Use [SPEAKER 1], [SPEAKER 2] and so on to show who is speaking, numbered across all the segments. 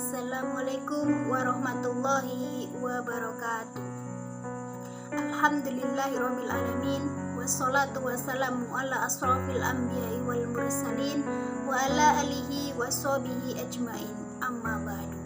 [SPEAKER 1] Assalamualaikum warahmatullahi wabarakatuh. Alhamdulillahirrabbilalamin. Wassalatu wassalamu ala asrafil anbiya'i wal mursalin wa ala alihi wa sahbihi ajmain. Amma ba'du.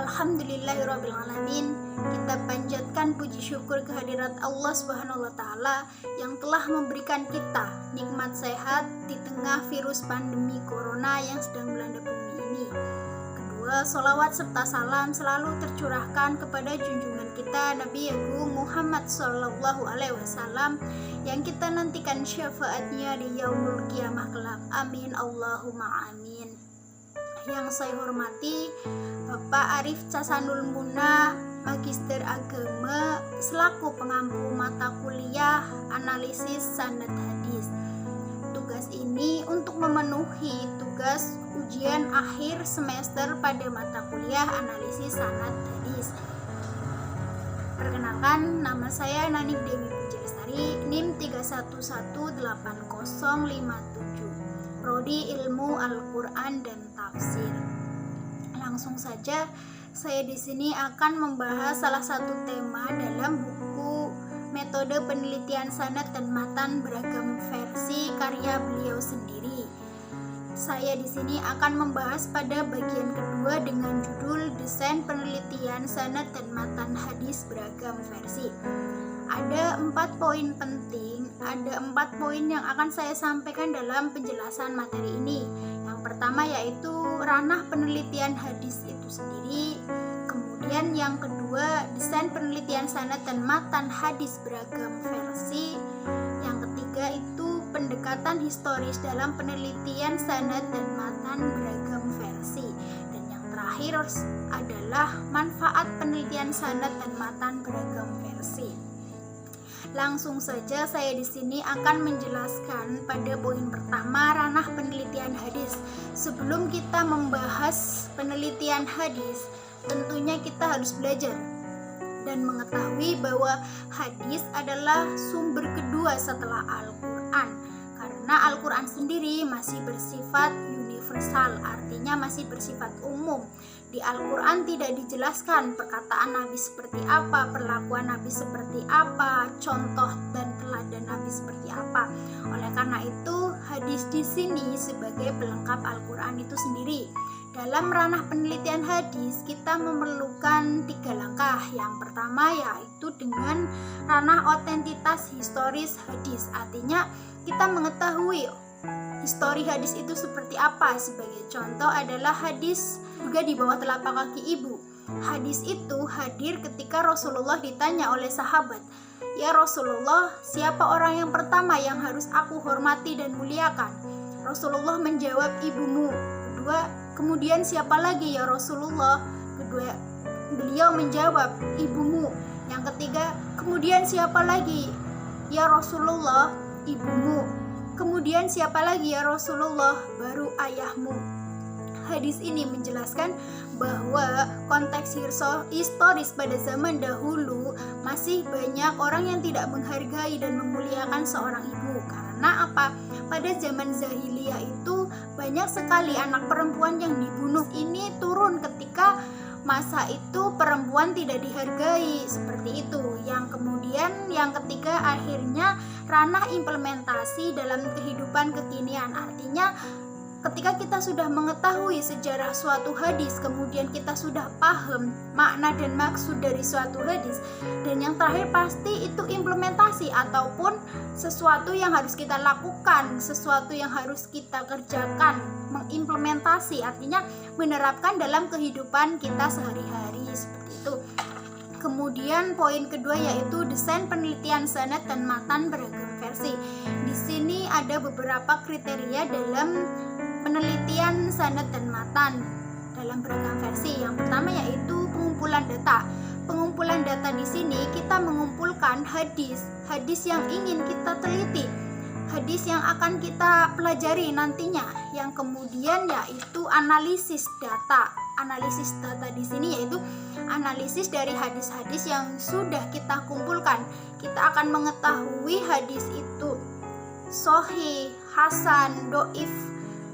[SPEAKER 1] Alhamdulillahirrabbilalamin. Kita panjatkan puji syukur kehadirat Allah Subhanahu wa Ta'ala yang telah memberikan kita nikmat sehat di tengah virus pandemi corona yang sedang melanda bumi ini. Kedua, sholawat serta salam selalu tercurahkan kepada junjungan kita Nabi Agung Muhammad Sallallahu Alaihi Wasallam yang kita nantikan syafaatnya di yaumul kiamah kelak. Amin Allahumma amin. Yang saya hormati Bapak Arif Casanul Muna, Magister Agama selaku pengampu mata kuliah analisis sanad hadis. Tugas ini untuk memenuhi tugas ujian akhir semester pada mata kuliah analisis sanad hadis. Perkenalkan, nama saya Nanik Dewi Pujalestari, NIM 31180057. Prodi Ilmu Al-Quran dan Tafsir. Langsung saja, saya di sini akan membahas salah satu tema dalam buku Metode Penelitian Sanad dan Matan Beragam Versi karya beliau sendiri. Saya di sini akan membahas pada bagian kedua dengan judul Desain Penelitian Sanad dan Matan Hadis Beragam Versi. Ada 4 poin penting, ada 4 poin yang akan saya sampaikan dalam penjelasan materi ini. Yang pertama yaitu ranah penelitian hadis itu sendiri. Kemudian yang kedua, desain penelitian sanad dan matan hadis beragam versi. Yang ketiga itu pendekatan historis dalam penelitian sanad dan matan beragam versi. Dan yang terakhir adalah manfaat penelitian sanad dan matan beragam versi. Langsung saja saya di sini akan menjelaskan pada poin pertama, ranah penelitian hadis. Sebelum kita membahas penelitian hadis, tentunya kita harus belajar dan mengetahui bahwa hadis adalah sumber kedua setelah Al-Quran. Karena Al-Quran sendiri masih bersifat universal, artinya masih bersifat umum. Di Al-Quran tidak dijelaskan perkataan Nabi seperti apa, perlakuan Nabi seperti apa, contoh dan teladan Nabi seperti apa. Oleh karena itu, hadis di sini sebagai pelengkap Al-Quran itu sendiri. Dalam ranah penelitian hadis, kita memerlukan 3 langkah. Yang pertama yaitu dengan ranah otentitas historis hadis. Artinya, kita mengetahui histori hadis itu seperti apa. Sebagai contoh adalah hadis juga di bawah telapak kaki ibu. Hadis itu hadir ketika Rasulullah ditanya oleh sahabat, "Ya Rasulullah, siapa orang yang pertama yang harus aku hormati dan muliakan?" Rasulullah menjawab, "Ibumu." Kedua, "Kemudian siapa lagi ya Rasulullah?" Kedua, beliau menjawab, "Ibumu." Yang ketiga, "Kemudian siapa lagi ya Rasulullah?" "Ibumu." "Kemudian siapa lagi ya Rasulullah?" "Baru ayahmu." Hadis ini menjelaskan bahwa konteks historis pada zaman dahulu masih banyak orang yang tidak menghargai dan memuliakan seorang ibu. Karena apa? Pada zaman jahiliyah itu banyak sekali anak perempuan yang dibunuh. Ini turun ketika masa itu perempuan tidak dihargai, seperti itu. Yang kemudian yang ketiga akhirnya ranah implementasi dalam kehidupan kekinian. Artinya ketika kita sudah mengetahui sejarah suatu hadis, kemudian kita sudah paham makna dan maksud dari suatu hadis, dan yang terakhir pasti itu implementasi ataupun sesuatu yang harus kita lakukan, sesuatu yang harus kita kerjakan, mengimplementasi, artinya menerapkan dalam kehidupan kita sehari-hari, seperti itu. Kemudian poin kedua yaitu desain penelitian sanad dan matan beragam versi. Di sini ada beberapa kriteria dalam penelitian sanad dan matan dalam beragam versi. Yang pertama yaitu pengumpulan data. Pengumpulan data di sini kita mengumpulkan hadis yang ingin kita teliti, hadis yang akan kita pelajari nantinya. Yang kemudian yaitu analisis data. Analisis data di sini yaitu analisis dari hadis-hadis yang sudah kita kumpulkan. Kita akan mengetahui hadis itu sahih, hasan, doif,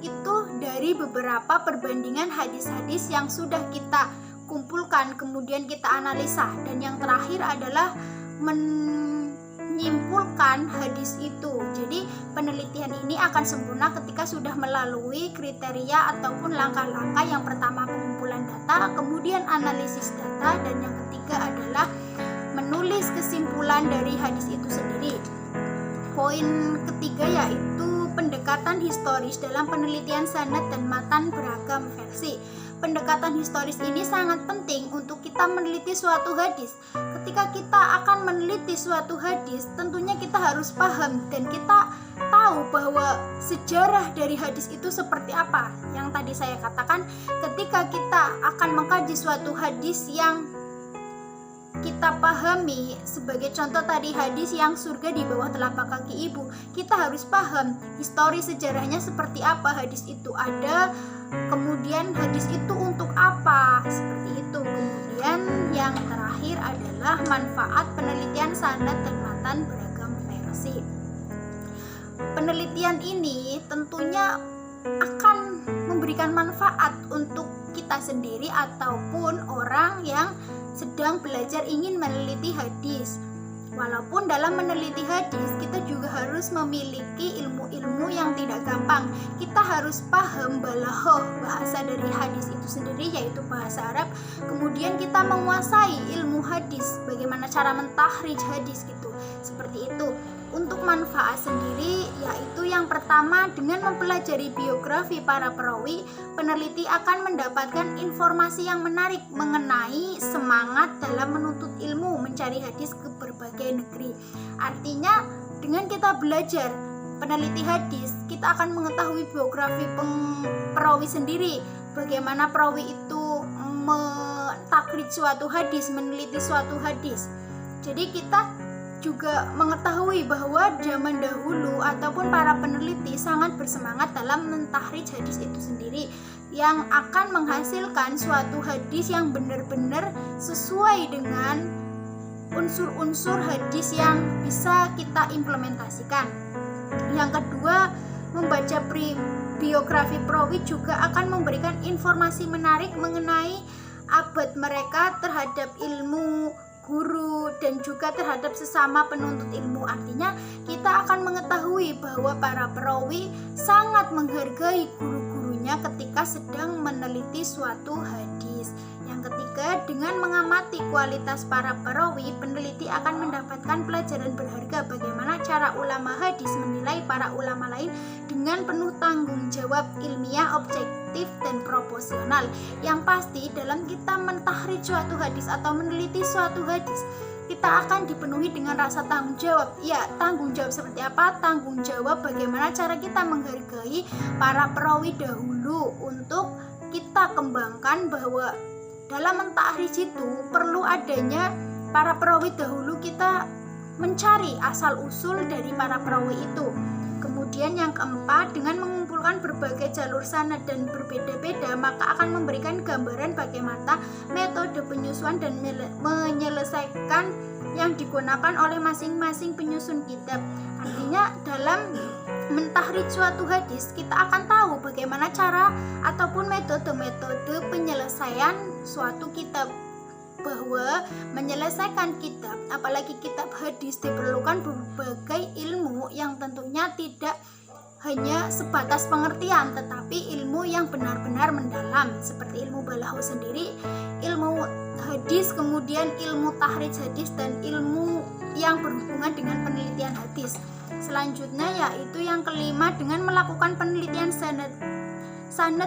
[SPEAKER 1] itu dari beberapa perbandingan hadis-hadis yang sudah kita kumpulkan, kemudian kita analisa, dan yang terakhir adalah menyimpulkan hadis itu. Jadi penelitian ini akan sempurna ketika sudah melalui kriteria ataupun langkah-langkah. Yang pertama pengumpulan data, kemudian analisis data, dan yang ketiga adalah menulis kesimpulan dari hadis itu sendiri. Poin ketiga yaitu pendekatan historis dalam penelitian sanad dan matan beragam versi. Pendekatan historis ini sangat penting untuk kita meneliti suatu hadis. Ketika kita akan meneliti suatu hadis, tentunya kita harus paham dan kita tahu bahwa sejarah dari hadis itu seperti apa. Yang tadi saya katakan, ketika kita akan mengkaji suatu hadis yang kita pahami, sebagai contoh tadi hadis yang surga di bawah telapak kaki ibu, kita harus paham histori sejarahnya seperti apa hadis itu ada, kemudian hadis itu untuk apa, seperti itu. Kemudian yang terakhir adalah manfaat penelitian sanad dan matan beragam versi. Penelitian ini tentunya akan memberikan manfaat untuk kita sendiri ataupun orang yang sedang belajar ingin meneliti hadis. Walaupun dalam meneliti hadis kita juga harus memiliki ilmu-ilmu yang tidak gampang. Kita harus paham balaghah, bahasa dari hadis itu sendiri yaitu bahasa Arab. Kemudian kita menguasai ilmu hadis, bagaimana cara mentakhrij hadis gitu. Seperti itu. Untuk manfaat sendiri yaitu yang pertama, dengan mempelajari biografi para perawi, peneliti akan mendapatkan informasi yang menarik mengenai semangat dalam menuntut ilmu mencari hadis ke berbagai negeri. Artinya dengan kita belajar peneliti hadis, kita akan mengetahui biografi perawi sendiri, bagaimana perawi itu mentakhrij suatu hadis, meneliti suatu hadis. Jadi kita juga mengetahui bahwa zaman dahulu ataupun para peneliti sangat bersemangat dalam mentakhrij hadis itu sendiri, yang akan menghasilkan suatu hadis yang benar-benar sesuai dengan unsur-unsur hadis yang bisa kita implementasikan. Yang kedua, membaca biografi perawi juga akan memberikan informasi menarik mengenai abad mereka terhadap ilmu, guru, dan juga terhadap sesama penuntut ilmu. Artinya kita akan mengetahui bahwa para perawi sangat menghargai guru-gurunya ketika sedang meneliti suatu hadis. Yang ketiga, dengan mengamati kualitas para perawi, peneliti akan mendapatkan pelajaran berharga bagaimana cara ulama hadis menilai para ulama lain dengan penuh tanggung jawab ilmiah, objektif, dan proporsional. Yang pasti dalam kita mentakhrij suatu hadis atau meneliti suatu hadis, kita akan dipenuhi dengan rasa tanggung jawab. Ya, tanggung jawab seperti apa? Tanggung jawab bagaimana cara kita menghargai para perawi dahulu untuk kita kembangkan bahwa dalam mentakhrij itu perlu adanya para perawi dahulu, kita mencari asal-usul dari para perawi itu. Kemudian yang keempat, dengan mengumpulkan berbagai jalur sanad dan berbeda-beda, maka akan memberikan gambaran bagaimana metode penyusunan dan menyelesaikan yang digunakan oleh masing-masing penyusun kitab. Artinya dalam mentakhrij suatu hadis, kita akan tahu bagaimana cara ataupun metode-metode penyelesaian suatu kitab, bahwa menyelesaikan kitab, apalagi kitab hadis, diperlukan berbagai ilmu yang tentunya tidak hanya sebatas pengertian, tetapi ilmu yang benar-benar mendalam, seperti ilmu balaghah sendiri, ilmu hadis, kemudian ilmu takhrij hadis, dan ilmu yang berhubungan dengan penelitian hadis. Selanjutnya yaitu yang kelima, dengan melakukan penelitian sanad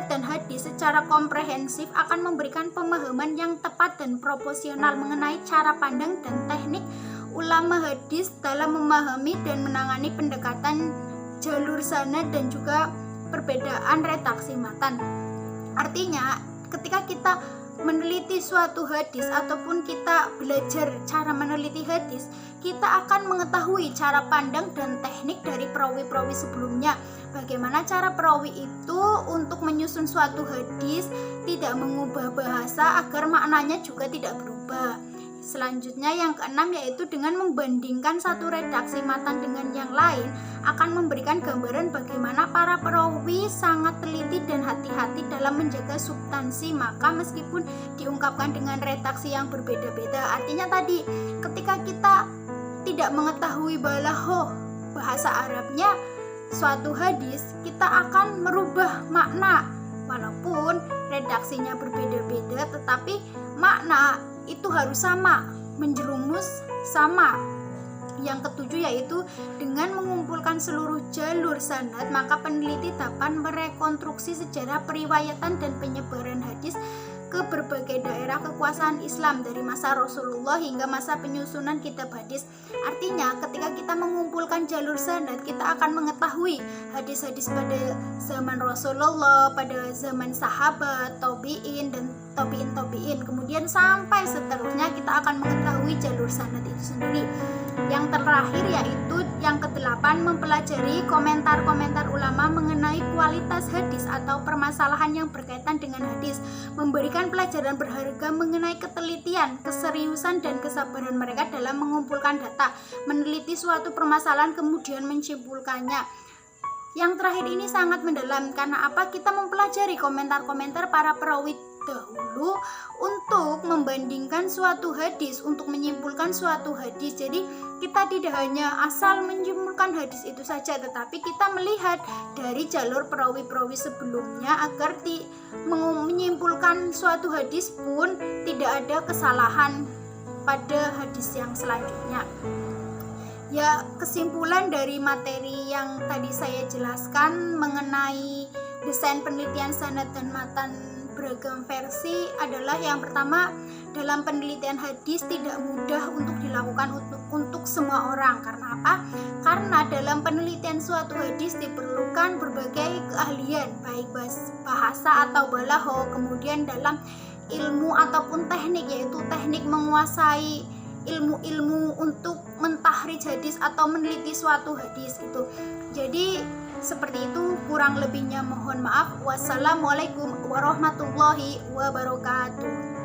[SPEAKER 1] dan hadis secara komprehensif akan memberikan pemahaman yang tepat dan proporsional mengenai cara pandang dan teknik ulama hadis dalam memahami dan menangani pendekatan jalur sanad dan juga perbedaan redaksi matan. Artinya ketika kita meneliti suatu hadis ataupun kita belajar cara meneliti hadis, kita akan mengetahui cara pandang dan teknik dari perawi-perawi sebelumnya. Bagaimana cara perawi itu untuk menyusun suatu hadis, tidak mengubah bahasa agar maknanya juga tidak berubah. Selanjutnya yang keenam yaitu dengan membandingkan satu redaksi matan dengan yang lain akan memberikan gambaran bagaimana para perawi sangat teliti dan hati-hati dalam menjaga substansi, maka meskipun diungkapkan dengan redaksi yang berbeda-beda. Artinya tadi ketika kita tidak mengetahui balaghah bahasa Arabnya suatu hadis, kita akan merubah makna walaupun redaksinya berbeda-beda, tetapi makna itu harus sama, menjerumus sama. Yang ketujuh yaitu dengan mengumpulkan seluruh jalur sanad, maka peneliti dapat merekonstruksi sejarah periwayatan dan penyebaran hadis ke berbagai daerah kekuasaan Islam dari masa Rasulullah hingga masa penyusunan kitab hadis. Artinya ketika kita mengumpulkan jalur sanad, kita akan mengetahui hadis-hadis pada zaman Rasulullah, pada zaman sahabat, tabi'in dan tabi'in, kemudian sampai seterusnya kita akan mengetahui jalur sanad itu sendiri. Yang terakhir yaitu yang kedelapan, mempelajari komentar-komentar ulama mengenai kualitas hadis atau permasalahan yang berkaitan dengan hadis, memberikan pelajaran berharga mengenai ketelitian, keseriusan dan kesabaran mereka dalam mengumpulkan data, meneliti suatu permasalahan kemudian menyimpulkannya. Yang terakhir ini sangat mendalam karena apa? Kita mempelajari komentar-komentar para perawi dahulu untuk membandingkan suatu hadis, untuk menyimpulkan suatu hadis. Jadi kita tidak hanya asal menyimpulkan hadis itu saja, tetapi kita melihat dari jalur perawi-perawi sebelumnya agar menyimpulkan suatu hadis pun tidak ada kesalahan pada hadis yang selanjutnya. Ya, kesimpulan dari materi yang tadi saya jelaskan mengenai desain penelitian sanad dan matan beragam versi adalah yang pertama, dalam penelitian hadis tidak mudah untuk dilakukan untuk semua orang. Karena apa? Karena dalam penelitian suatu hadis diperlukan berbagai keahlian, baik bahasa atau balaghah, kemudian dalam ilmu ataupun teknik, yaitu teknik menguasai ilmu-ilmu untuk mentahrijh hadis atau meneliti suatu hadis gitu. Jadi seperti itu, kurang lebihnya mohon maaf. Wassalamualaikum warahmatullahi wabarakatuh.